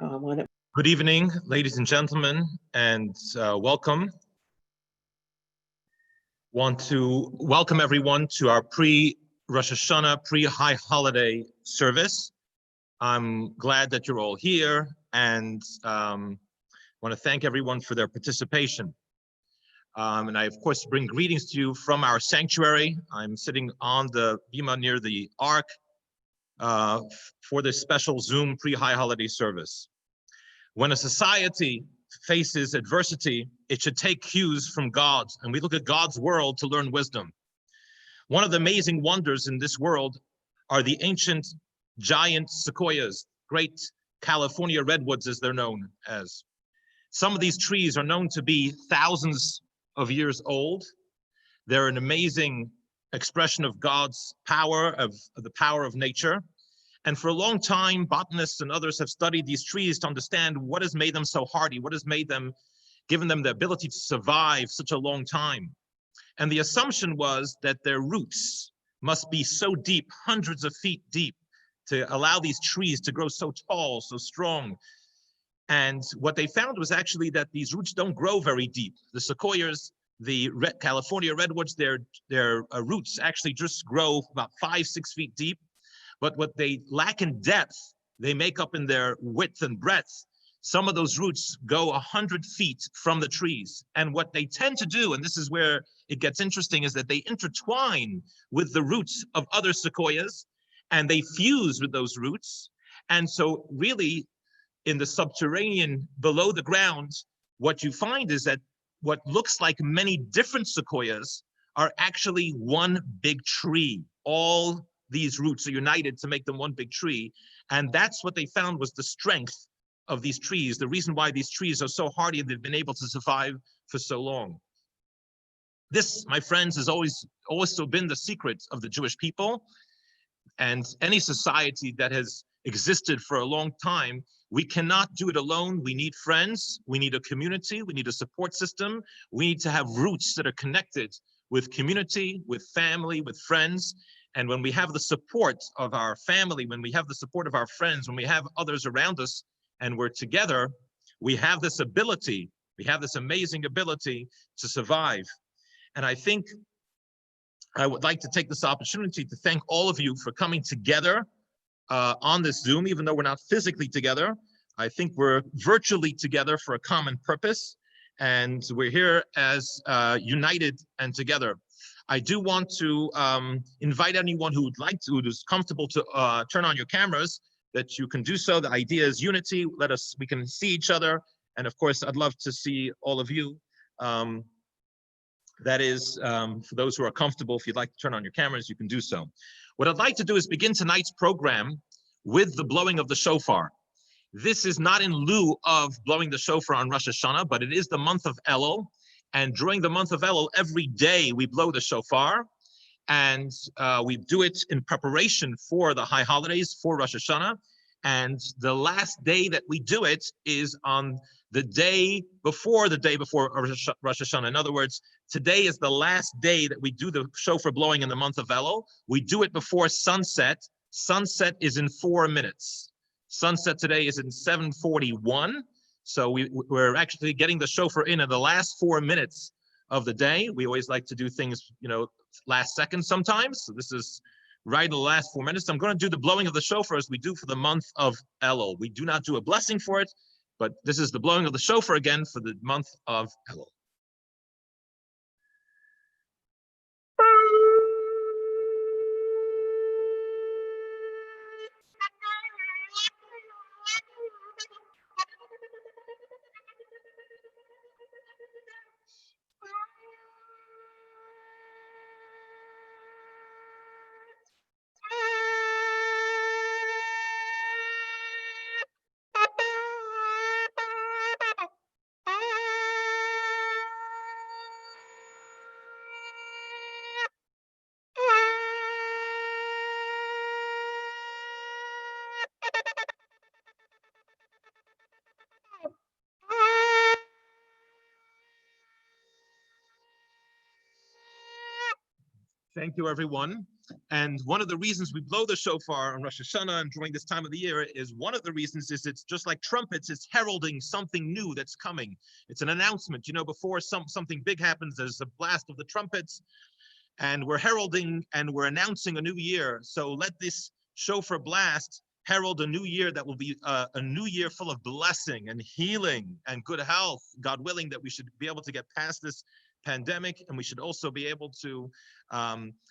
Good evening, ladies and gentlemen, and welcome. Want to welcome everyone to our pre-Rosh Hashanah, pre-High Holiday service. I'm glad that you're all here, and want to thank everyone for their participation. And I, of course, bring greetings to you from our sanctuary. I'm sitting on the bima near the Ark for this special Zoom pre-High Holiday service. When a society faces adversity, it should take cues from God, and we look at God's world to learn wisdom. One of the amazing wonders in this world are the ancient giant sequoias, great California redwoods as they're known as. Some of these trees are known to be thousands of years old. They're an amazing expression of God's power, of the power of nature. And for a long time, botanists and others have studied these trees to understand what has made them so hardy, what has made them, given them the ability to survive such a long time. And the assumption was that their roots must be so deep, hundreds of feet deep, to allow these trees to grow so tall, so strong. And what they found was actually that these roots don't grow very deep. The sequoias, the California redwoods, their roots actually just grow about 5-6 feet deep. But what they lack in depth, they make up in their width and breadth. Some of those roots go 100 feet from the trees. And what they tend to do, and this is where it gets interesting, is that they intertwine with the roots of other sequoias, and they fuse with those roots. And so really, in the subterranean, below the ground, what you find is that what looks like many different sequoias are actually one big tree. All these roots are united to make them one big tree. And that's what they found was the strength of these trees, the reason why these trees are so hardy and they've been able to survive for so long. This, my friends, has also been the secret of the Jewish people. And any society that has existed for a long time, we cannot do it alone. We need friends, we need a community, we need a support system. We need to have roots that are connected with community, with family, with friends. And when we have the support of our family, when we have the support of our friends, when we have others around us and we're together, we have this ability, we have this amazing ability to survive. And I think I would like to take this opportunity to thank all of you for coming together on this Zoom, even though we're not physically together. I think we're virtually together for a common purpose, and we're here as united and together. I do want to invite anyone who would like to, who's comfortable to turn on your cameras, that you can do so. The idea is unity. We can see each other. And of course, I'd love to see all of you. That is, for those who are comfortable, if you'd like to turn on your cameras, you can do so. What I'd like to do is begin tonight's program with the blowing of the shofar. This is not in lieu of blowing the shofar on Rosh Hashanah, but it is the month of Elul. And during the month of Elul, every day we blow the shofar, and we do it in preparation for the high holidays, for Rosh Hashanah. And the last day that we do it is on the day before Rosh Hashanah. In other words, today is the last day that we do the shofar blowing in the month of Elul. We do it before sunset. Sunset is in 4 minutes. Sunset today is in 7:41. So we're actually getting the shofar in the last 4 minutes of the day. We always like to do things, last second sometimes. So this is right in the last 4 minutes. I'm going to do the blowing of the shofar as we do for the month of Elul. We do not do a blessing for it, but this is the blowing of the shofar again for the month of Elul. Thank you, everyone. And one of the reasons we blow the shofar on Rosh Hashanah and during this time of the year is it's just like trumpets, it's heralding something new that's coming. It's an announcement. You know, before something big happens, there's a blast of the trumpets, and we're heralding and we're announcing a new year. So let this shofar blast herald a new year that will be a new year full of blessing and healing and good health, God willing, that we should be able to get past this pandemic, and we should also be able to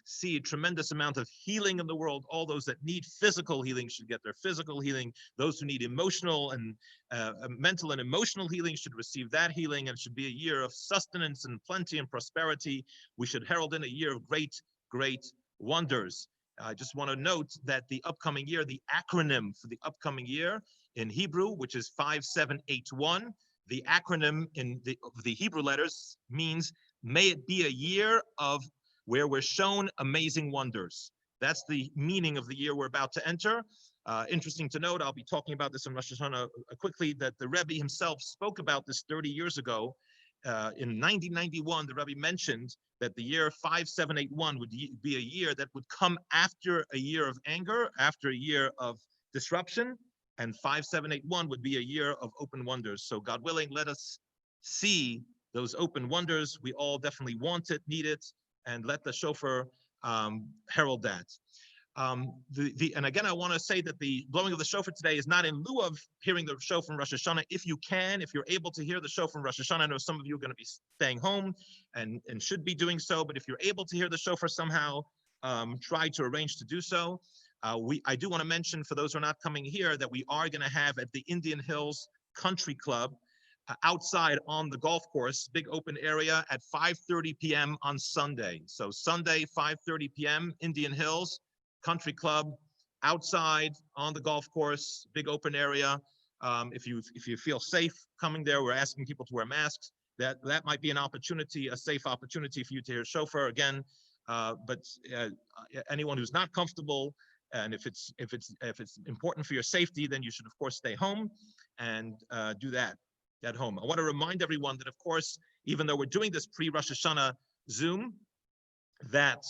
see a tremendous amount of healing in the world. All those that need physical healing should get their physical healing. Those who need emotional and mental and emotional healing should receive that healing, and it should be a year of sustenance and plenty and prosperity. We should herald in a year of great, great wonders. I just want to note that the upcoming year, the acronym for the upcoming year in Hebrew, which is 5781, the acronym in the Hebrew letters means, may it be a year of where we're shown amazing wonders. That's the meaning of the year we're about to enter. Interesting to note, I'll be talking about this in Rosh Hashanah quickly, that the Rebbe himself spoke about this 30 years ago. In 1991, the Rebbe mentioned that the year 5781 would be a year that would come after a year of anger, after a year of disruption, and 5781 would be a year of open wonders. So God willing, let us see those open wonders. We all definitely want it, need it, and let the shofar herald that. And again, I want to say that the blowing of the shofar today is not in lieu of hearing the shofar from Rosh Hashanah. If you can, if you're able to hear the shofar from Rosh Hashanah, I know some of you are going to be staying home and should be doing so, but if you're able to hear the shofar somehow, try to arrange to do so. I do want to mention, for those who are not coming here, that we are going to have at the Indian Hills Country Club outside on the golf course, big open area at 5:30 p.m. on Sunday. So Sunday, 5:30 p.m., Indian Hills Country Club, outside on the golf course, big open area. If you feel safe coming there, we're asking people to wear masks. That might be an opportunity, a safe opportunity for you to hear shofar again. But anyone who's not comfortable, and if it's important for your safety, then you should of course stay home and do that at home. I want to remind everyone that, of course, even though we're doing this pre-Rosh Hashanah Zoom, that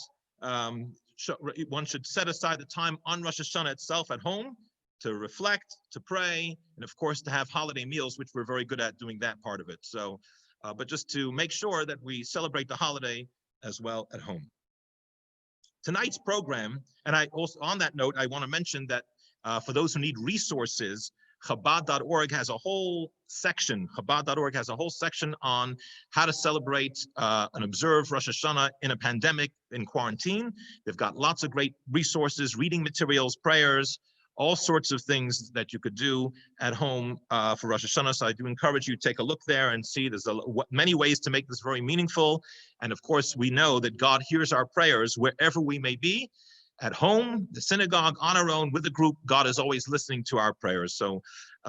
one should set aside the time on Rosh Hashanah itself at home to reflect, to pray, and of course to have holiday meals, which we're very good at doing that part of it. So, but just to make sure that we celebrate the holiday as well at home. Tonight's program, and I also, on that note, I want to mention that for those who need resources, Chabad.org has a whole section. Chabad.org has a whole section on how to celebrate and observe Rosh Hashanah in a pandemic, in quarantine. They've got lots of great resources, reading materials, prayers, all sorts of things that you could do at home for Rosh Hashanah. So I do encourage you to take a look there and see there's many ways to make this very meaningful. And of course, we know that God hears our prayers wherever we may be. At home, the synagogue, on our own, with a group, God is always listening to our prayers. So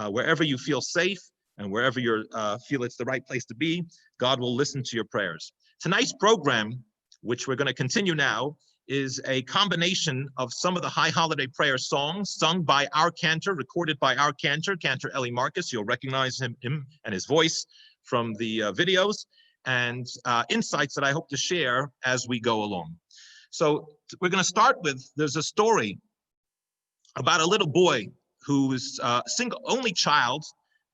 wherever you feel safe and wherever you feel it's the right place to be, God will listen to your prayers. Tonight's program, which we're going to continue now, is a combination of some of the High Holiday Prayer songs sung by our cantor, recorded by our cantor, Cantor Eli Marcus. You'll recognize him and his voice from the videos, and insights that I hope to share as we go along. So we're going to start with, there's a story about a little boy who was only child.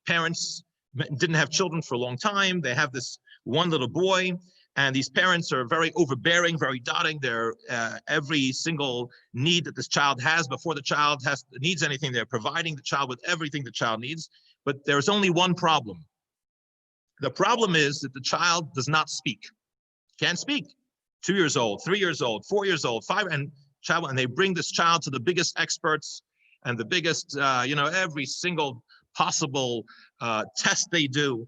Parents didn't have children for a long time. They have this one little boy, and these parents are very overbearing, very dotting. They're every single need that this child has, before the child needs anything, they're providing the child with everything the child needs. But there's only one problem. The problem is that the child does not speak, can't speak. 2 years old, 3 years old, 4 years old, 5, and they bring this child to the biggest experts and the biggest, every single possible test they do,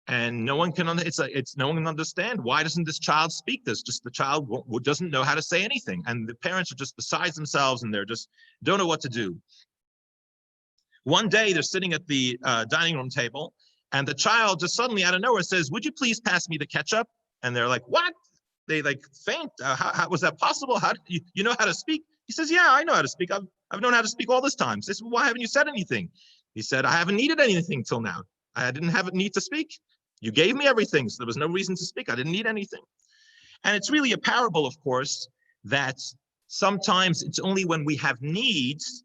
and no one can. No one can understand, why doesn't this child speak? This just the child doesn't know how to say anything, and the parents are just beside themselves, and they're just don't know what to do. One day they're sitting at the dining room table, and the child just suddenly out of nowhere says, "Would you please pass me the ketchup?" And they're like, "What?" They like faint. How was that possible? How you know how to speak? He says, "Yeah, I know how to speak. I've known how to speak all this time." He says, "Well, why haven't you said anything?" He said, "I haven't needed anything till now. I didn't have a need to speak. You gave me everything, so there was no reason to speak. I didn't need anything." And it's really a parable, of course, that sometimes it's only when we have needs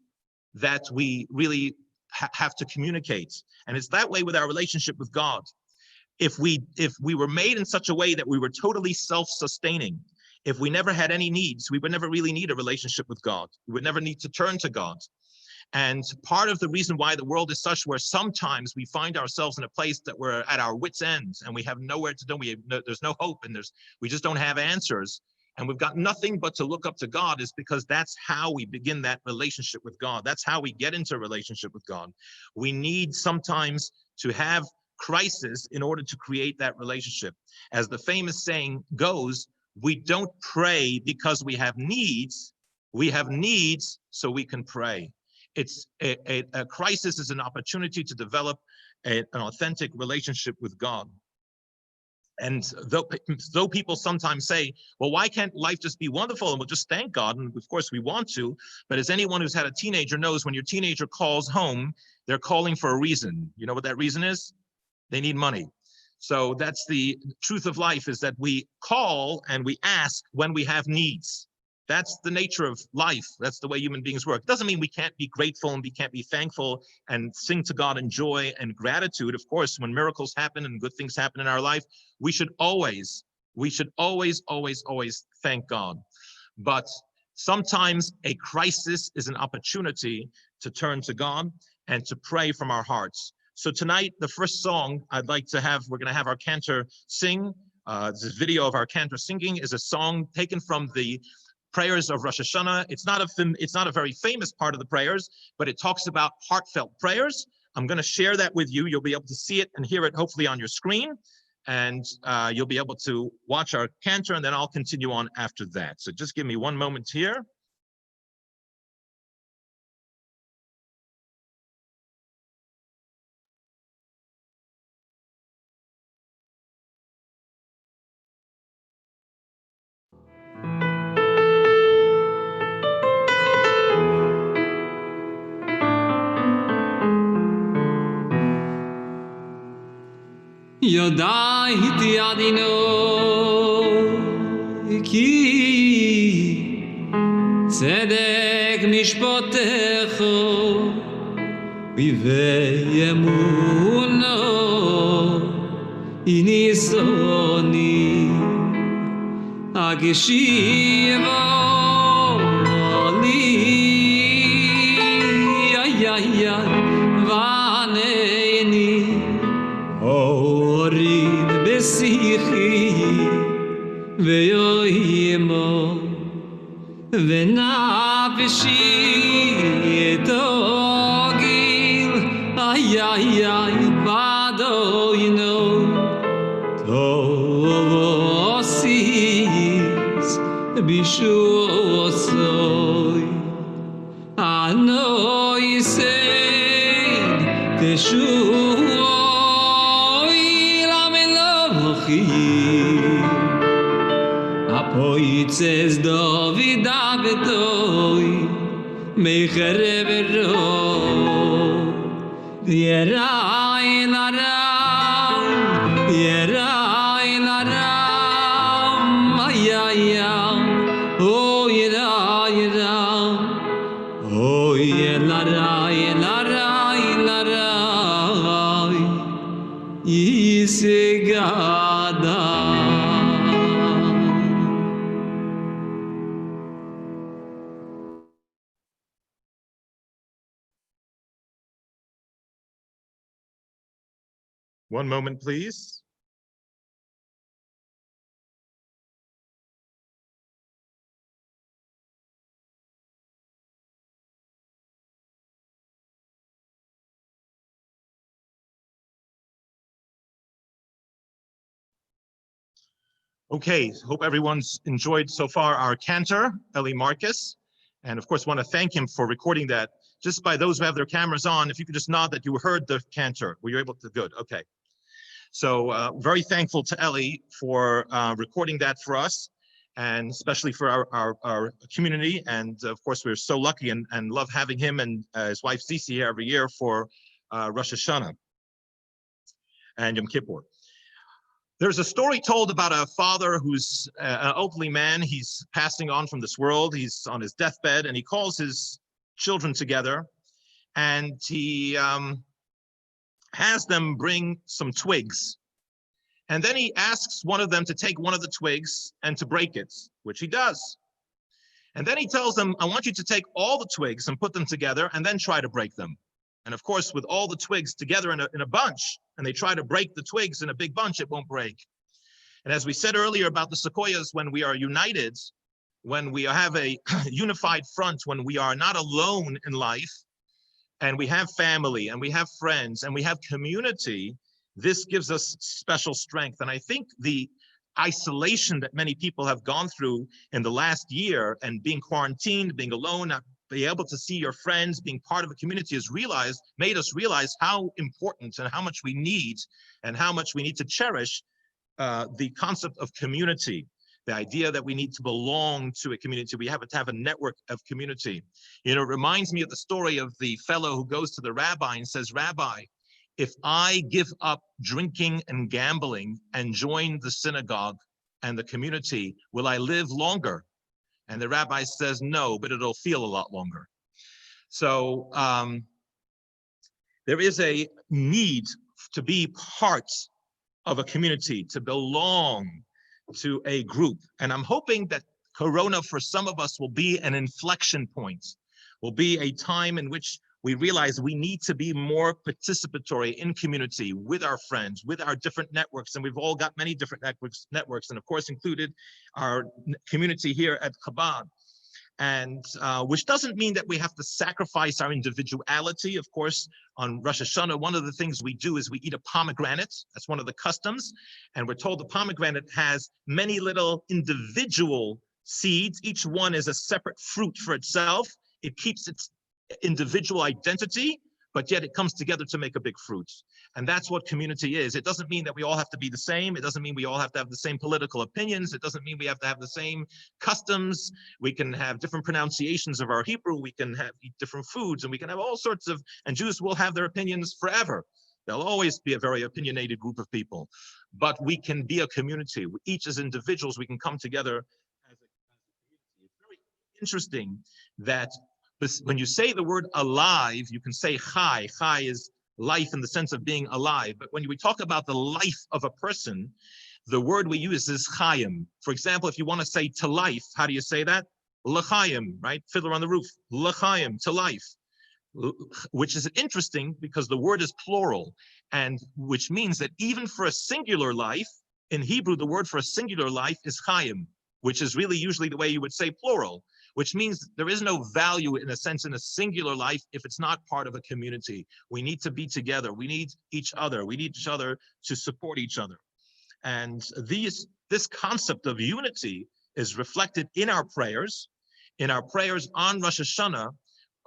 that we really have to communicate. And it's that way with our relationship with God. If we were made in such a way that we were totally self-sustaining, if we never had any needs, we would never really need a relationship with God. We would never need to turn to God. And part of the reason why the world is such where sometimes we find ourselves in a place that we're at our wits' ends and we have nowhere to go, there's no hope, and we just don't have answers, and we've got nothing but to look up to God, is because that's how we begin that relationship with God. That's how we get into a relationship with God. We need sometimes to have crisis in order to create that relationship. As the famous saying goes, we don't pray because we have needs so we can pray. It's a crisis is an opportunity to develop an authentic relationship with God. And though people sometimes say, well, why can't life just be wonderful and we'll just thank God? And of course we want to, but as anyone who's had a teenager knows, when your teenager calls home, they're calling for a reason. You know what that reason is? They need money. So that's the truth of life, is that we call and we ask when we have needs. That's the nature of life. That's the way human beings work. It doesn't mean we can't be grateful and we can't be thankful and sing to God in joy and gratitude. Of course, when miracles happen and good things happen in our life, we should always thank God. But sometimes a crisis is an opportunity to turn to God and to pray from our hearts. So tonight, the first song we're going to have our cantor sing. This video of our cantor singing is a song taken from the prayers of Rosh Hashanah. It's not a very famous part of the prayers, but it talks about heartfelt prayers. I'm going to share that with you. You'll be able to see it and hear it hopefully on your screen, and you'll be able to watch our cantor, and then I'll continue on after that. So just give me one moment here. Yodayiti adino ki tzedek mishpotecho viveyemuno inisoni ageshivo li ya vaneni Orid besichi veyoimo venafeshi etogil ay vadoino tovosis bishuosoi anoisen teshuo Apoitzes David Abedoi Mecherevero Yerai Laram Ayayam Oh Yerai Oh Yerai Yisegada One moment, please. Okay, hope everyone's enjoyed so far our cantor, Eli Marcus. And of course, want to thank him for recording that. Just by those who have their cameras on, if you could just nod that you heard the cantor. Were you able to? Good, okay. So very thankful to Eli for recording that for us, and especially for our community. And of course, we're so lucky and love having him and his wife Zizi here every year for Rosh Hashanah and Yom Kippur. There's a story told about a father who's an elderly man. He's passing on from this world. He's on his deathbed, and he calls his children together, and he has them bring some twigs. And then he asks one of them to take one of the twigs and to break it, which he does. And then he tells them, I want you to take all the twigs and put them together and then try to break them. And of course, with all the twigs together in a bunch, and they try to break the twigs in a big bunch, it won't break. And as we said earlier about the sequoias, when we are united, when we have a unified front, when we are not alone in life, and we have family, and we have friends, and we have community, this gives us special strength. And I think the isolation that many people have gone through in the last year, and being quarantined, being alone, not being able to see your friends, being part of a community, has made us realize how important and how much we need, and how much we need to cherish the concept of community. The idea that we need to belong to a community. We have to have a network of community. You know, it reminds me of the story of the fellow who goes to the rabbi and says, Rabbi, if I give up drinking and gambling and join the synagogue and the community, will I live longer? And the rabbi says, no, but it'll feel a lot longer. So there is a need to be part of a community, to belong to a group. And I'm hoping that Corona for some of us will be an inflection point, will be a time in which we realize we need to be more participatory in community with our friends, with our different networks. And we've all got many different networks, and of course included our community here at Chabad. And which doesn't mean that we have to sacrifice our individuality. Of course, on Rosh Hashanah, one of the things we do is we eat a pomegranate. That's one of the customs. And we're told the pomegranate has many little individual seeds. Each one is a separate fruit for itself. It keeps its individual identity, but yet it comes together to make a big fruit. And that's what community is. It doesn't mean that we all have to be the same. It doesn't mean we all have to have the same political opinions. It doesn't mean we have to have the same customs. We can have different pronunciations of our Hebrew. We can eat different foods, and we can have all sorts of, and Jews will have their opinions forever. There'll always be a very opinionated group of people, but we can be a community. Each as individuals, we can come together as a community. It's very interesting that when you say the word alive, you can say chai. Chai is life in the sense of being alive. But when we talk about the life of a person, the word we use is chayim. For example, if you want to say to life, how do you say that? L'chayim, right? Fiddler on the Roof. L'chayim, to life. Which is interesting because the word is plural, and which means that even for a singular life, in Hebrew, the word for a singular life is chayim, which is really usually the way you would say plural, which means there is no value in a sense in a singular life if it's not part of a community. We need to be together. We need each other. We need each other to support each other. And this concept of unity is reflected in our prayers on Rosh Hashanah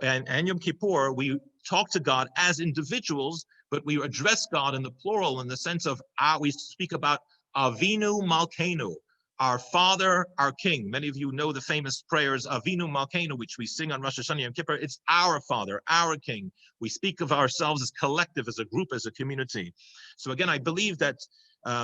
and Yom Kippur. We talk to God as individuals, but we address God in the plural in the sense of we speak about Avinu Malkeinu, our Father, our King. Many of you know the famous prayers, Avinu Malkeinu, which we sing on Rosh Hashanah Yom Kippur. It's our Father, our King. We speak of ourselves as collective, as a group, as a community. So again, I believe that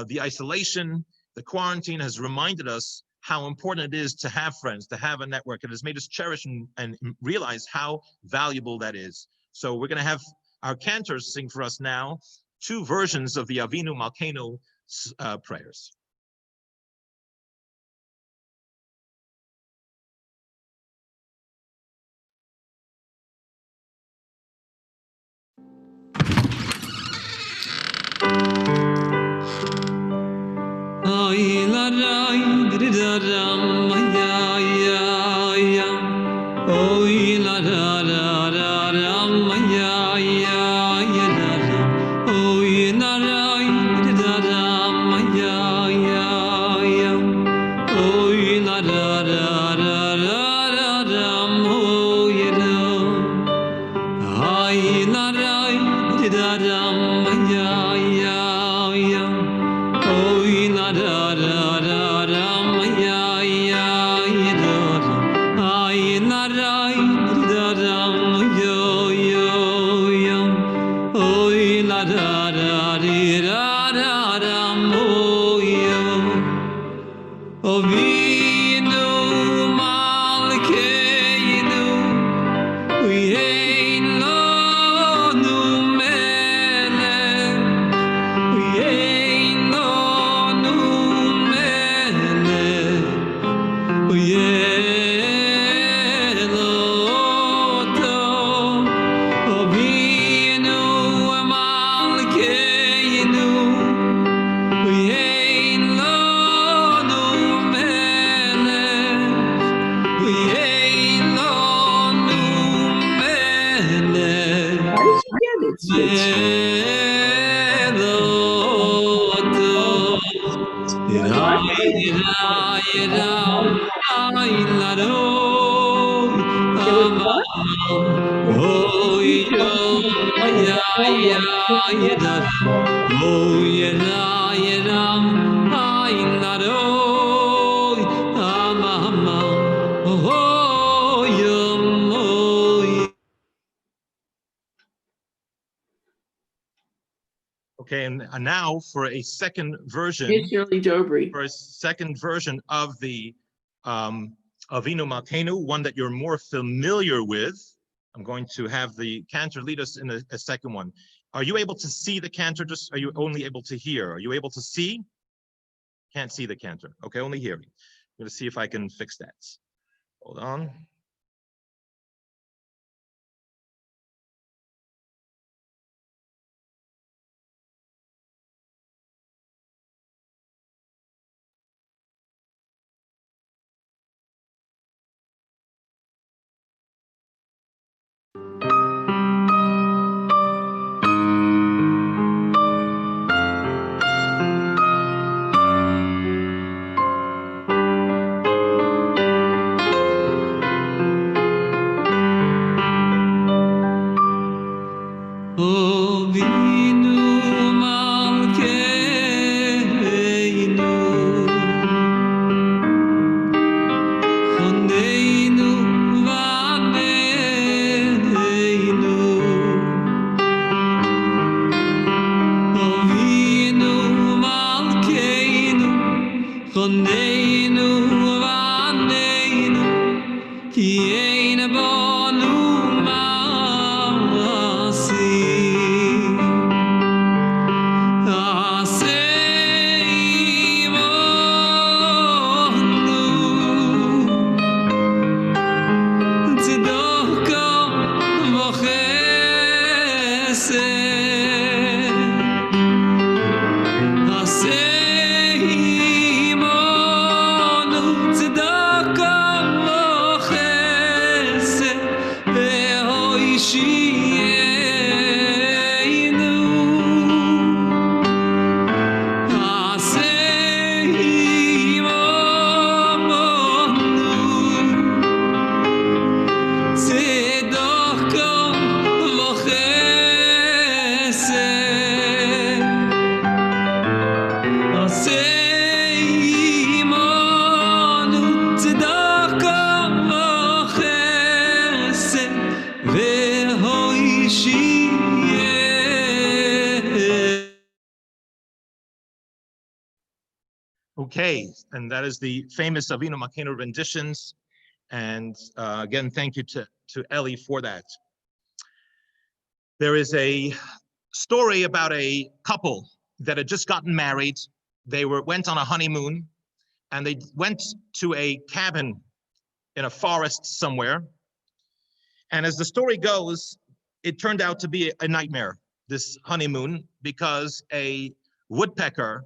the isolation, the quarantine has reminded us how important it is to have friends, to have a network. It has made us cherish and realize how valuable that is. So we're going to have our cantors sing for us now 2 versions of the Avinu Malkeinu prayers. Oh, Avinu Malkeinu, Yein Lanu Melech, Yein Lanu Melech, Yeloto, Avinu Malkeinu, Yein Lanu Melech, Yein Lanu Melech, How did you get it, Switch? Yeloto, Yira, Yira, Yira, Ailaro, It was fun. Oh, Yo, Ya, Ya, Yira, Oh, Yira, Yira, Ailaro, Amama, Oh, Yo, Okay, and now for a second version, It's Shirley Dobry. of the Avinu Malkeinu, one that you're more familiar with. I'm going to have the cantor lead us in a second one. Are you able to see the cantor? Just are you only able to hear? Are you able to see? Can't see the cantor. Okay, only hearing. I'm going to see if I can fix that. Hold on. Avinu Malkeinu, Choneinu Vaneinu, Avinu Malkeinu, Choneinu Vaneinu, Ki ein bonu maasim. Okay, and that is the famous Avinu Malkeinu renditions. And again, thank you to Ellie for that. There is a story about a couple that had just gotten married. They went on a honeymoon, and they went to a cabin in a forest somewhere. And as the story goes, it turned out to be a nightmare, this honeymoon, because a woodpecker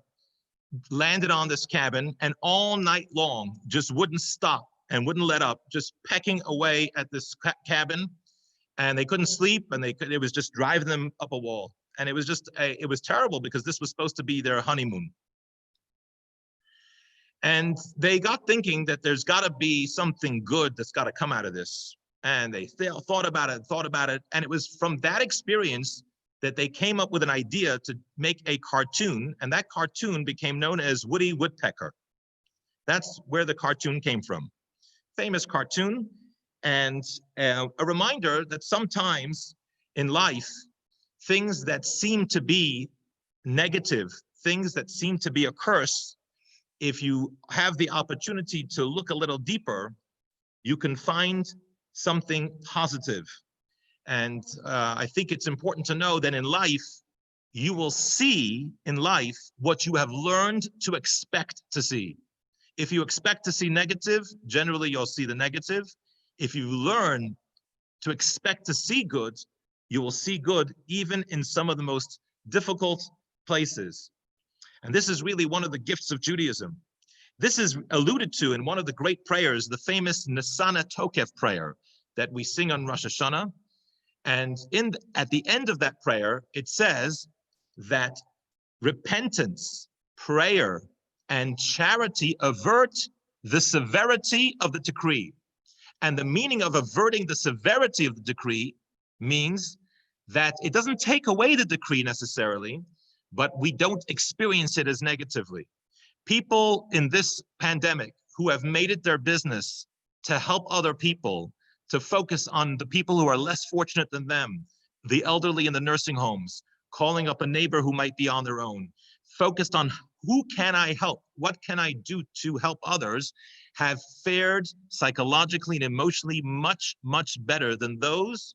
landed on this cabin and all night long just wouldn't stop and wouldn't let up, just pecking away at this cabin. And they couldn't sleep, and it was just driving them up a wall. And it was just, it was terrible because this was supposed to be their honeymoon. And they got thinking that there's got to be something good that's got to come out of this. And they thought about it. And it was from that experience that they came up with an idea to make a cartoon. And that cartoon became known as Woody Woodpecker. That's where the cartoon came from. Famous cartoon. And a reminder that sometimes in life, things that seem to be negative, things that seem to be a curse, if you have the opportunity to look a little deeper, you can find something positive. And I think it's important to know that in life, you will see in life what you have learned to expect to see. If you expect to see negative, generally you'll see the negative. If you learn to expect to see good, you will see good even in some of the most difficult places. And this is really one of the gifts of Judaism. This is alluded to in one of the great prayers, the famous Nesana Tokef prayer that we sing on Rosh Hashanah. And at the end of that prayer, it says that repentance, prayer, and charity avert the severity of the decree. And the meaning of averting the severity of the decree means that it doesn't take away the decree necessarily, but we don't experience it as negatively. People in this pandemic who have made it their business to help other people, to focus on the people who are less fortunate than them, the elderly in the nursing homes, calling up a neighbor who might be on their own, focused on who can I help? What can I do to help others? Have fared psychologically and emotionally much, much better than those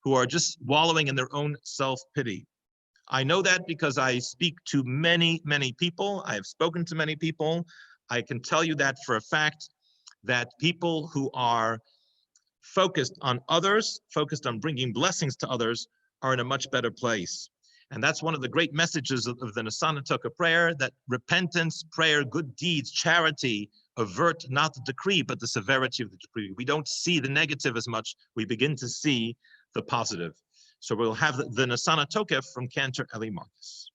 who are just wallowing in their own self-pity. I know that because I speak to many, many people. I have spoken to many people. I can tell you that for a fact, that people who are focused on others, focused on bringing blessings to others, are in a much better place. And that's one of the great messages of the Nesana Tokef prayer, that repentance, prayer, good deeds, charity, avert not the decree, but the severity of the decree. We don't see the negative as much, we begin to see the positive. So we'll have the Nesana Tokef from Cantor Eli Marcus.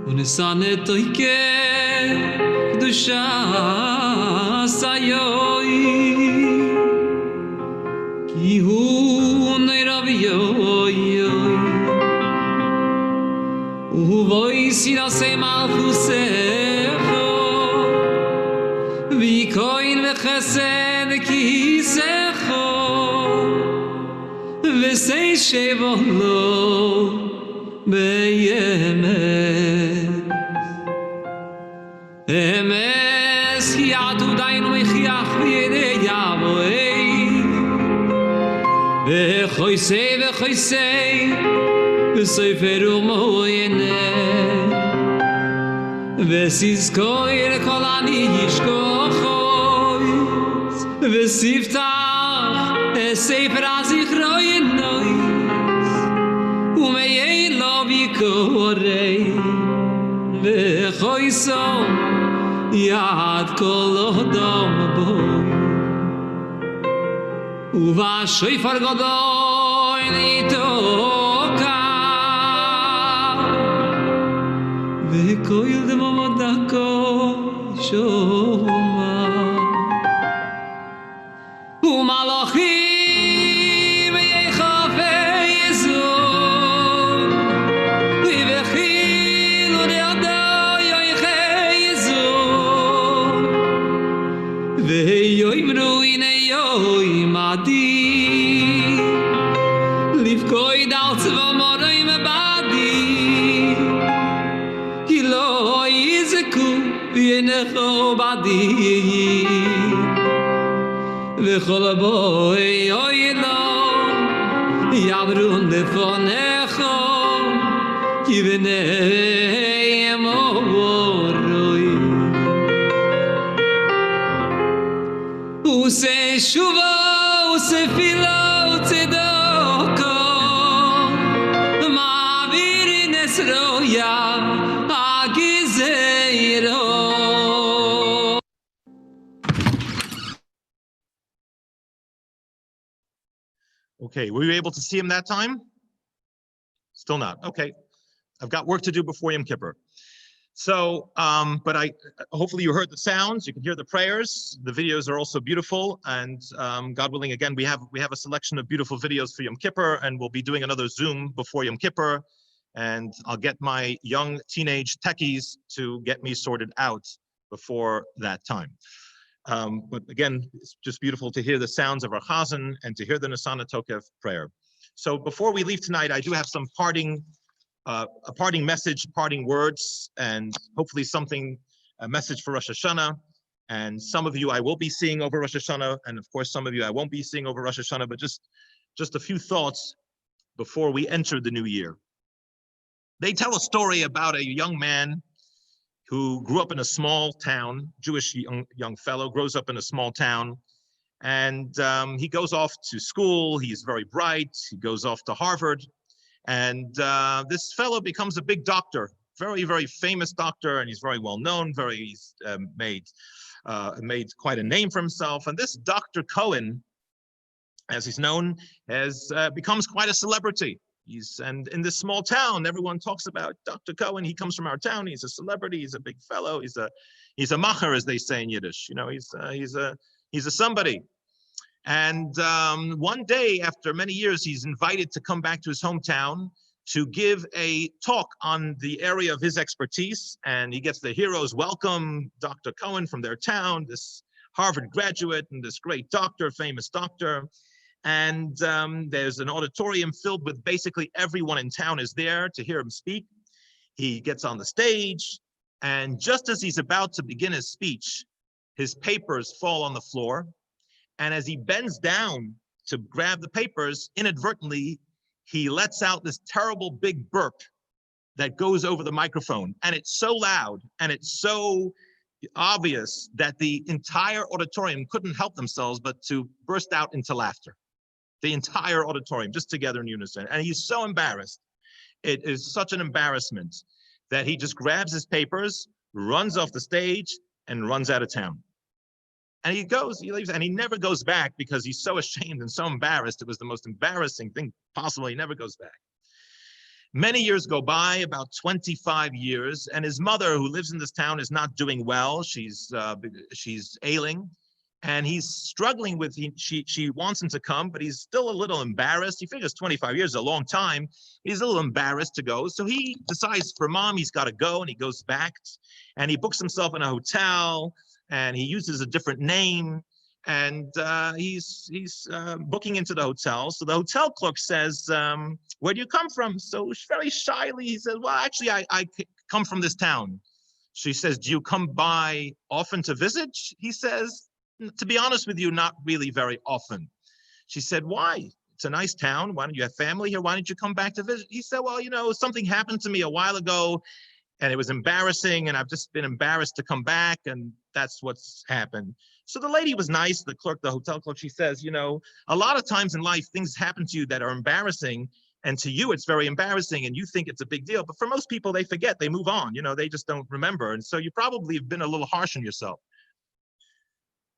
Unesane toike kdusha sayoi ki hu neiravioi u voi sira se malchusecho vi koin vechesed kisecho vesei shevolo beyemet emes hiatu dainu mechiach v'yedei yavoi v'choisei v'seferu moyene v'sizkoi lekol ani yishkochos v'siftach sefer azichroi umeyei lo v'korei v'choiso yad kol odom boy uvashoifar godoy nitoka v'koil demomodako shoma umalachim yechafei yezon v'chilu ne'adoy yoichei yezon v'yoimru ine yoim adi livkoid al tzvamoroim badi ki lo yizeku v'yenecho badi v'chol aboy oyelo yavrun lefonecho ki v'nei emoroi use shuva use filo tzedoko ma'avir nesroya agizero Okay, were you able to see him that time? Still not. Okay, I've got work to do before Yom Kippur. So, but hopefully you heard the sounds. You can hear the prayers. The videos are also beautiful, and God willing, again, we have a selection of beautiful videos for Yom Kippur, and we'll be doing another Zoom before Yom Kippur, and I'll get my young teenage techies to get me sorted out before that time. But again, it's just beautiful to hear the sounds of our Chazan and to hear the Nisana Tokev prayer. So before we leave tonight, I do have some a parting message, parting words, and hopefully a message for Rosh Hashanah. And some of you I will be seeing over Rosh Hashanah, and of course some of you I won't be seeing over Rosh Hashanah, but just a few thoughts before we enter the new year. They tell a story about a young man who grew up in a small town, Jewish young fellow, grows up in a small town, and he goes off to school. He's very bright. He goes off to Harvard. And this fellow becomes a big doctor, very, very famous doctor, and he's very well known, he's made quite a name for himself. And this Dr. Cohen, as he's known, becomes quite a celebrity. And in this small town, everyone talks about Dr. Cohen. He comes from our town. He's a celebrity. He's a big fellow. He's a macher, as they say in Yiddish. You know, he's a somebody. And one day, after many years, he's invited to come back to his hometown to give a talk on the area of his expertise. And he gets the hero's welcome, Dr. Cohen from their town, this Harvard graduate and this great doctor, famous doctor. And there's an auditorium filled with basically everyone in town is there to hear him speak. He gets on the stage, and just as he's about to begin his speech, his papers fall on the floor. And as he bends down to grab the papers, inadvertently, he lets out this terrible big burp that goes over the microphone. And it's so loud and it's so obvious that the entire auditorium couldn't help themselves but to burst out into laughter. The entire auditorium, just together in unison. And he's so embarrassed. It is such an embarrassment that he just grabs his papers, runs off the stage, and runs out of town. And he leaves, and he never goes back because he's so ashamed and so embarrassed. It was the most embarrassing thing possible. He never goes back. Many years go by, about 25 years, and his mother, who lives in this town, is not doing well. She's ailing, and he's struggling with. She wants him to come, but he's still a little embarrassed. He figures 25 years is a long time. He's a little embarrassed to go, so he decides for Mom he's got to go, and he goes back, and he books himself in a hotel. And he uses a different name, and he's booking into the hotel. So the hotel clerk says, where do you come from? So very shyly, he says, well, actually, I come from this town. She says, do you come by often to visit? He says, to be honest with you, not really very often. She said, why? It's a nice town. Why don't you have family here? Why don't you come back to visit? He said, well, you know, something happened to me a while ago, and it was embarrassing, and I've just been embarrassed to come back, and that's what's happened. So the lady was nice, the hotel clerk, she says, you know, a lot of times in life, things happen to you that are embarrassing, and to you, it's very embarrassing, and you think it's a big deal. But for most people, they forget, they move on, you know, they just don't remember. And so you probably have been a little harsh on yourself.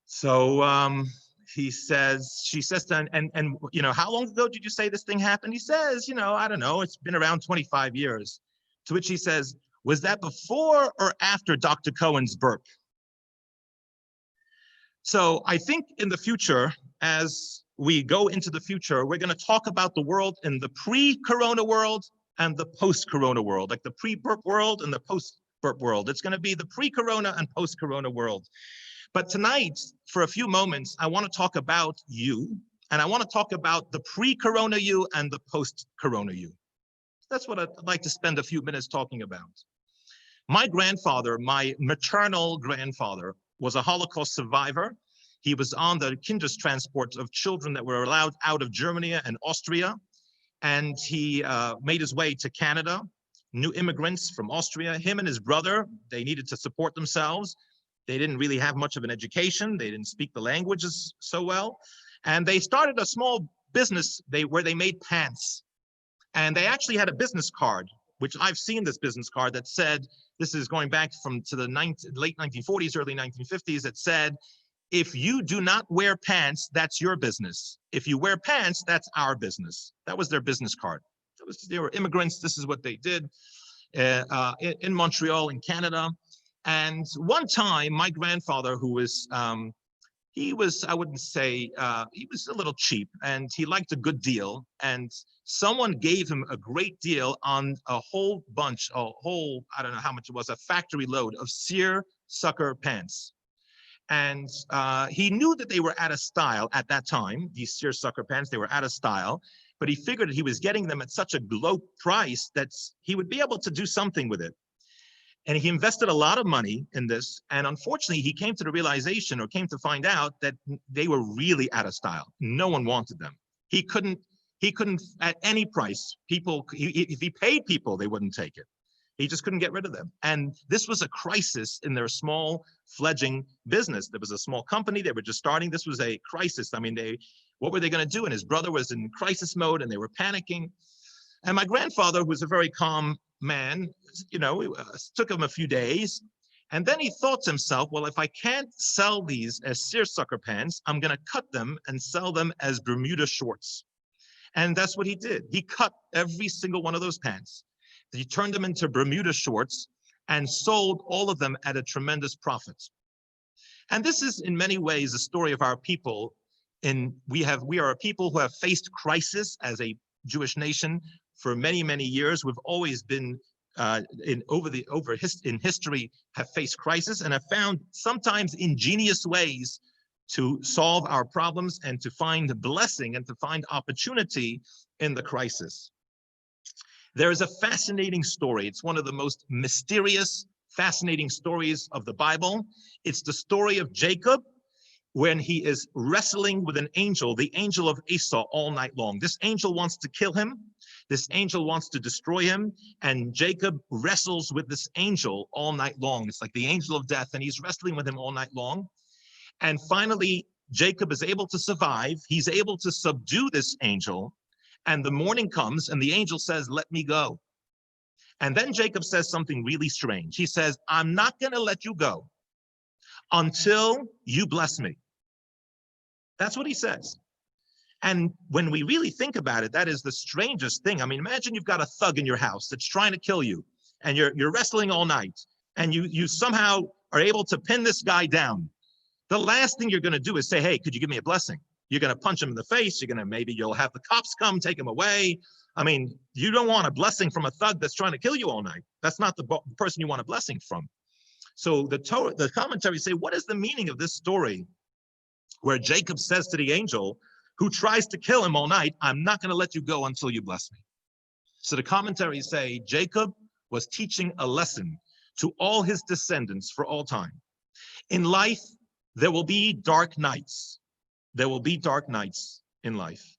So she says to him, and you know, how long ago did you say this thing happened? He says, you know, I don't know, it's been around 25 years. To which he says, was that before or after Dr. Cohen's burp? So I think in the future, as we go into the future, we're going to talk about the world in the pre-corona world and the post-corona world, like the pre-burp world and the post-burp world. It's going to be the pre-corona and post-corona world. But tonight, for a few moments, I want to talk about you, and I want to talk about the pre-corona you and the post-corona you. That's what I'd like to spend a few minutes talking about. My grandfather, my maternal grandfather, was a Holocaust survivor. He was on the Kindestransport of children that were allowed out of Germany and Austria. And he made his way to Canada, new immigrants from Austria. Him and his brother, they needed to support themselves. They didn't really have much of an education. They didn't speak the languages so well. And they started a small business where they made pants. And they actually had a business card, which I've seen this business card that said, this is going back to the late 1940s, early 1950s, that said, if you do not wear pants, that's your business. If you wear pants, that's our business. That was their business card. They were immigrants. This is what they did in Montreal, in Canada. And one time, my grandfather, who was, he was, I wouldn't say, he was a little cheap, and he liked a good deal. And someone gave him a great deal on a whole bunch, I don't know how much it was, a factory load of seersucker pants. And he knew that they were out of style at that time, these seersucker pants, they were out of style, but he figured he was getting them at such a low price that he would be able to do something with it. And he invested a lot of money in this. And unfortunately, he came to the realization, or came to find out, that they were really out of style. No one wanted them. He couldn't at any price, if he paid people, they wouldn't take it. He just couldn't get rid of them. And this was a crisis in their small fledgling business. There was a small company, they were just starting. This was a crisis. I mean, what were they going to do? And his brother was in crisis mode, and they were panicking. And my grandfather, who was a very calm man, you know, it took him a few days. And then he thought to himself, well, if I can't sell these as seersucker pants, I'm going to cut them and sell them as Bermuda shorts. And that's what he did. He cut every single one of those pants. He turned them into Bermuda shorts and sold all of them at a tremendous profit. And this is in many ways a story of our people. We are a people who have faced crisis as a Jewish nation for many, many years. We've always been in history have faced crisis and have found sometimes ingenious ways to solve our problems and to find blessing and to find opportunity in the crisis. There is a fascinating story. It's one of the most mysterious, fascinating stories of the Bible. It's the story of Jacob when he is wrestling with an angel, the angel of Esau, all night long. This angel wants to kill him. This angel wants to destroy him. And Jacob wrestles with this angel all night long. It's like the angel of death, and he's wrestling with him all night long. And finally, Jacob is able to survive. He's able to subdue this angel. And the morning comes and the angel says, let me go. And then Jacob says something really strange. He says, I'm not going to let you go until you bless me. That's what he says. And when we really think about it, that is the strangest thing. I mean, imagine you've got a thug in your house that's trying to kill you, and you're wrestling all night, and you somehow are able to pin this guy down. The last thing you're going to do is say, hey, could you give me a blessing? You're going to punch him in the face. Maybe you'll have the cops come take him away. I mean, you don't want a blessing from a thug that's trying to kill you all night. That's not the person you want a blessing from. So the commentaries say, what is the meaning of this story where Jacob says to the angel who tries to kill him all night, I'm not going to let you go until you bless me? So the commentaries say Jacob was teaching a lesson to all his descendants for all time. In life, there will be dark nights. There will be dark nights in life.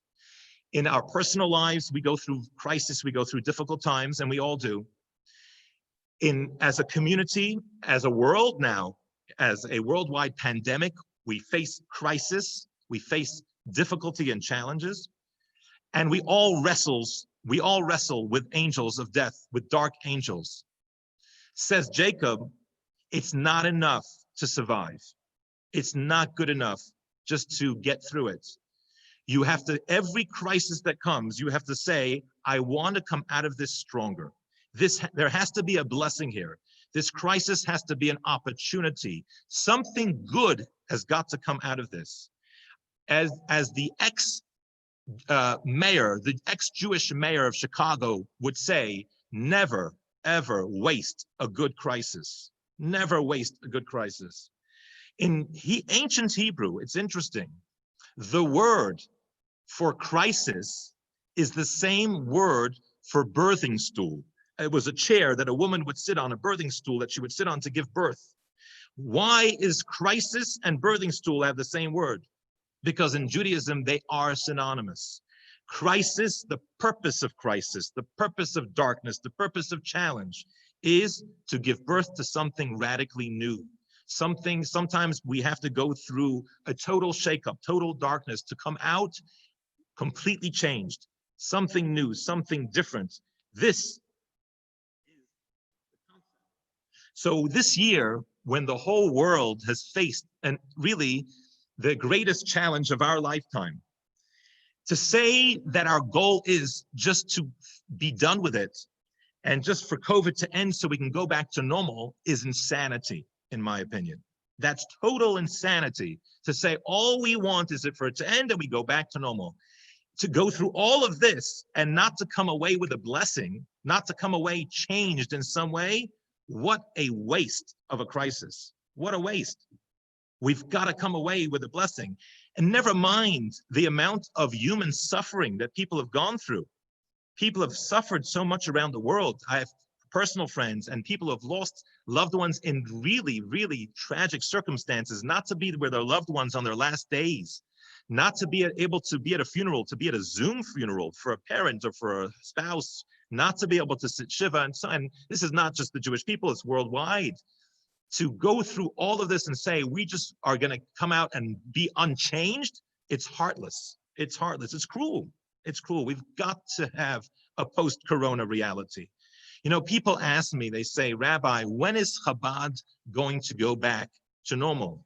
In our personal lives, we go through crisis, we go through difficult times, and we all do. As a community, as a world now, as a worldwide pandemic, we face crisis, we face difficulty and challenges, and we all wrestle with angels of death, with dark angels. Says Jacob, it's not enough to survive. It's not good enough just to get through it. You have to, every crisis that comes, you have to say, I want to come out of this stronger. There has to be a blessing here. This crisis has to be an opportunity. Something good has got to come out of this. As the ex-mayor, the ex-Jewish mayor of Chicago would say, never, ever waste a good crisis. Never waste a good crisis. In ancient Hebrew, it's interesting. The word for crisis is the same word for birthing stool. It was a chair that a woman would sit on, a birthing stool that she would sit on to give birth. Why is crisis and birthing stool have the same word? Because in Judaism, they are synonymous. Crisis, the purpose of darkness, the purpose of challenge is to give birth to something radically new. Sometimes we have to go through a total shakeup, total darkness to come out completely changed, something new, something different. So this year, when the whole world has faced, and really the greatest challenge of our lifetime. To say that our goal is just to be done with it and just for COVID to end so we can go back to normal is insanity, in my opinion. That's total insanity to say all we want is for it to end and we go back to normal. To go through all of this and not to come away with a blessing, not to come away changed in some way, what a waste of a crisis. What a waste. We've got to come away with a blessing. And never mind the amount of human suffering that people have gone through. People have suffered so much around the world. I have personal friends and people who have lost loved ones in really, really tragic circumstances, not to be with their loved ones on their last days, not to be able to be at a funeral, to be at a Zoom funeral for a parent or for a spouse, not to be able to sit Shiva. And this is not just the Jewish people, it's worldwide. To go through all of this and say, we just are going to come out and be unchanged, it's heartless. It's heartless. It's cruel. It's cruel. We've got to have a post-corona reality. You know, people ask me, they say, Rabbi, when is Chabad going to go back to normal?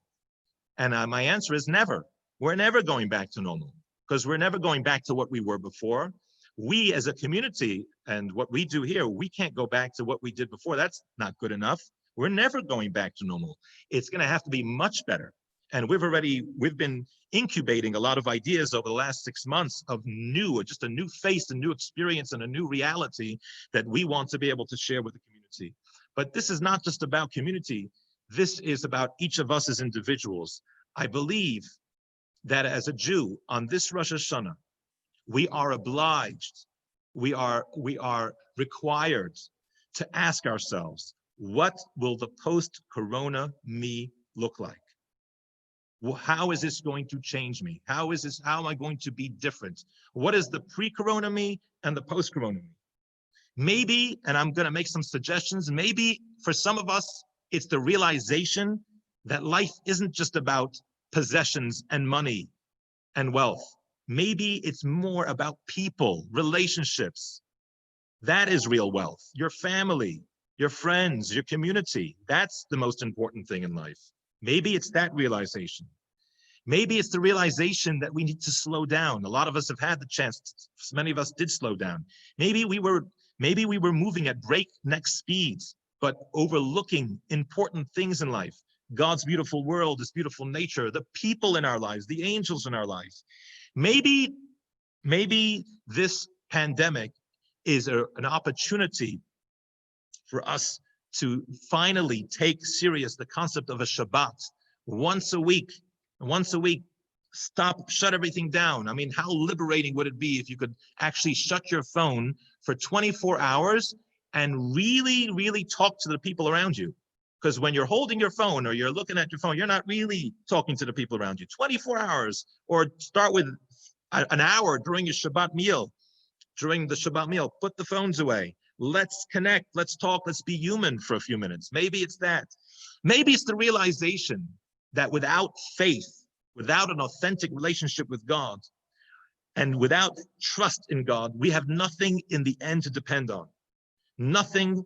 And my answer is never. We're never going back to normal because we're never going back to what we were before. We as a community and what we do here, we can't go back to what we did before. That's not good enough. We're never going back to normal. It's going to have to be much better. And we've been incubating a lot of ideas over the last 6 months of just a new face, a new experience, and a new reality that we want to be able to share with the community. But this is not just about community. This is about each of us as individuals. I believe that as a Jew on this Rosh Hashanah, we are obliged, we are required to ask ourselves, what will the post-corona me look like? Well, how is this going to change me? How am I going to be different? What is the pre-corona me and the post-corona me? Maybe, and I'm going to make some suggestions, maybe for some of us, it's the realization that life isn't just about possessions and money and wealth. Maybe it's more about people, relationships. That is real wealth. Your family, your friends, your community. That's the most important thing in life. Maybe it's that realization. Maybe it's the realization that we need to slow down. A lot of us have had the chance. Many of us did slow down. Maybe we were moving at breakneck speeds, but overlooking important things in life. God's beautiful world, His beautiful nature, the people in our lives, the angels in our lives. Maybe this pandemic is an opportunity for us to finally take serious the concept of a Shabbat once a week, shut everything down. I mean, how liberating would it be if you could actually shut your phone for 24 hours and really, really talk to the people around you? Because when you're holding your phone or you're looking at your phone, you're not really talking to the people around you. 24 hours, or start with an hour during your Shabbat meal. During the Shabbat meal, put the phones away. Let's connect, let's talk, let's be human for a few minutes. Maybe it's that. Maybe it's the realization that without faith, without an authentic relationship with God, and without trust in God, we have nothing in the end to depend on. Nothing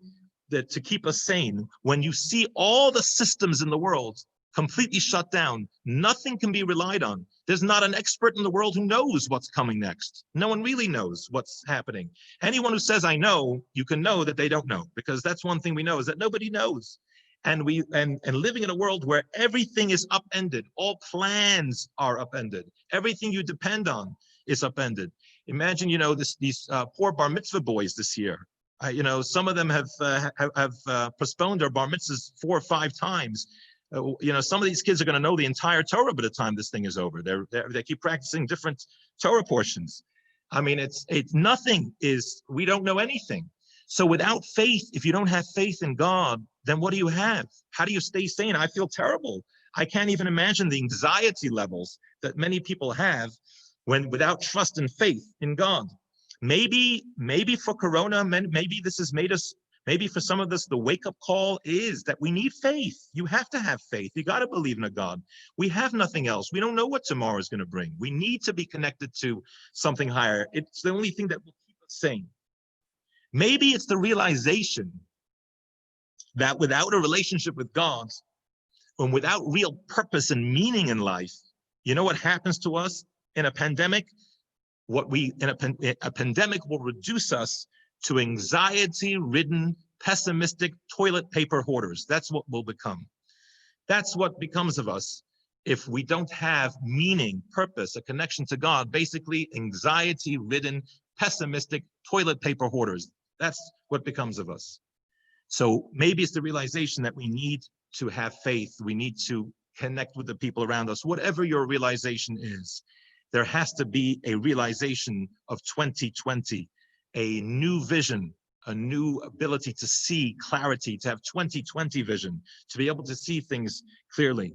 to keep us sane. When you see all the systems in the world completely shut down, nothing can be relied on. There's not an expert in the world who knows what's coming next. No one really knows what's happening. Anyone who says, I know, you can know that they don't know, because that's one thing we know is that nobody knows. And living in a world where everything is upended, all plans are upended, everything you depend on is upended. Imagine, these poor bar mitzvah boys this year. Some of them have postponed their bar mitzvahs 4 or 5 times. Some of these kids are going to know the entire Torah by the time this thing is over. They keep practicing different Torah portions. I mean, we don't know anything. So without faith, if you don't have faith in God, then what do you have? How do you stay sane? I feel terrible. I can't even imagine the anxiety levels that many people have without trust and faith in God. Maybe for Corona, maybe this has made us, maybe for some of us, the wake-up call is that we need faith. You have to have faith. You got to believe in a God. We have nothing else. We don't know what tomorrow is going to bring. We need to be connected to something higher. It's the only thing that will keep us sane. Maybe it's the realization that without a relationship with God, and without real purpose and meaning in life, You know what happens to us in a pandemic? A pandemic will reduce us to anxiety-ridden, pessimistic toilet paper hoarders. That's what we'll become. That's what becomes of us if we don't have meaning, purpose, a connection to God. Basically, anxiety-ridden, pessimistic toilet paper hoarders. That's what becomes of us. So maybe it's the realization that we need to have faith. We need to connect with the people around us. Whatever your realization is, there has to be a realization of 2020, a new vision, a new ability to see clarity, to have 2020 vision, to be able to see things clearly.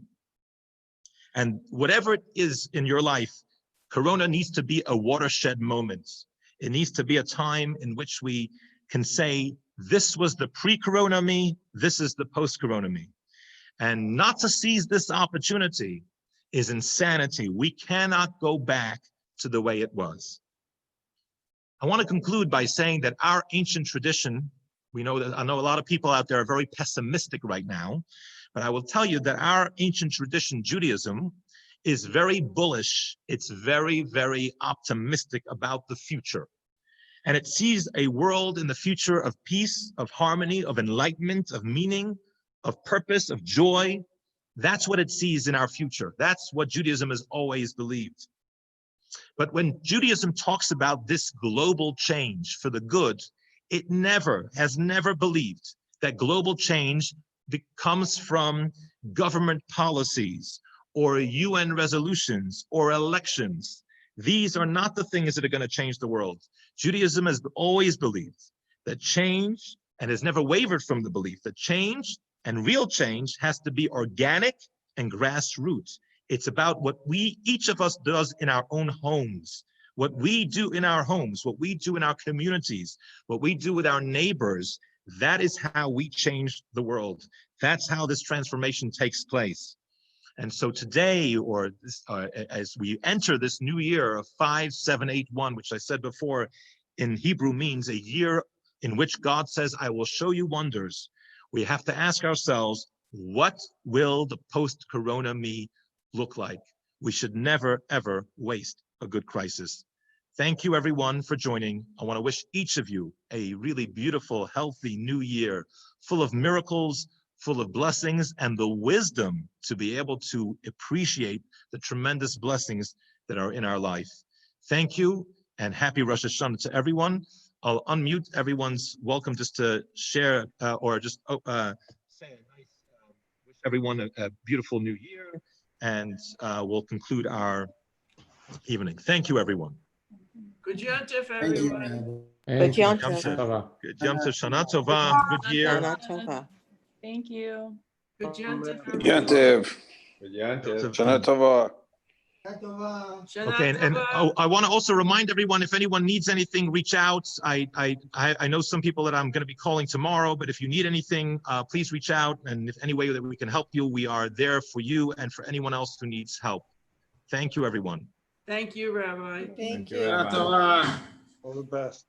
And whatever it is in your life, Corona needs to be a watershed moment. It needs to be a time in which we can say, this was the pre-Corona me, this is the post-Corona me. And not to seize this opportunity is insanity. We cannot go back to the way it was. I want to conclude by saying that our ancient tradition, I know a lot of people out there are very pessimistic right now, but I will tell you that our ancient tradition, Judaism, is very bullish. It's very, very optimistic about the future. And it sees a world in the future of peace, of harmony, of enlightenment, of meaning, of purpose, of joy. That's what it sees in our future. That's what Judaism has always believed. But when Judaism talks about this global change for the good, it has never believed that global change comes from government policies or UN resolutions or elections. These are not the things that are going to change the world. Judaism has always believed that change, and has never wavered from the belief that change and real change has to be organic and grassroots. It's about what each of us does in our own homes, what we do in our homes, what we do in our communities, what we do with our neighbors. That is how we change the world. That's how this transformation takes place. And so today, as we enter this new year of 5781, which I said before in Hebrew means a year in which God says, I will show you wonders, we have to ask ourselves, what will the post-Corona me look like? We should never, ever waste a good crisis. Thank you, everyone, for joining. I want to wish each of you a really beautiful, healthy new year, full of miracles, full of blessings, and the wisdom to be able to appreciate the tremendous blessings that are in our life. Thank you, and happy Rosh Hashanah to everyone. I'll unmute. Everyone's welcome just to share or just say a nice, wish everyone a beautiful new year, and we'll conclude our evening. Thank you, everyone. Good Yontif, everyone. Good Yom Tov. Good Yom Tov, Shana Tova, good year. Shana Tova. Thank you. Good Yontif, Yantiv. Yontif. Shana Tova. Okay, and I want to also remind everyone, if anyone needs anything, reach out. I know some people that I'm going to be calling tomorrow, but if you need anything, please reach out. And if any way that we can help you, we are there for you and for anyone else who needs help. Thank you, everyone. Thank you, Rabbi. Thank you. Shana Tova. All the best.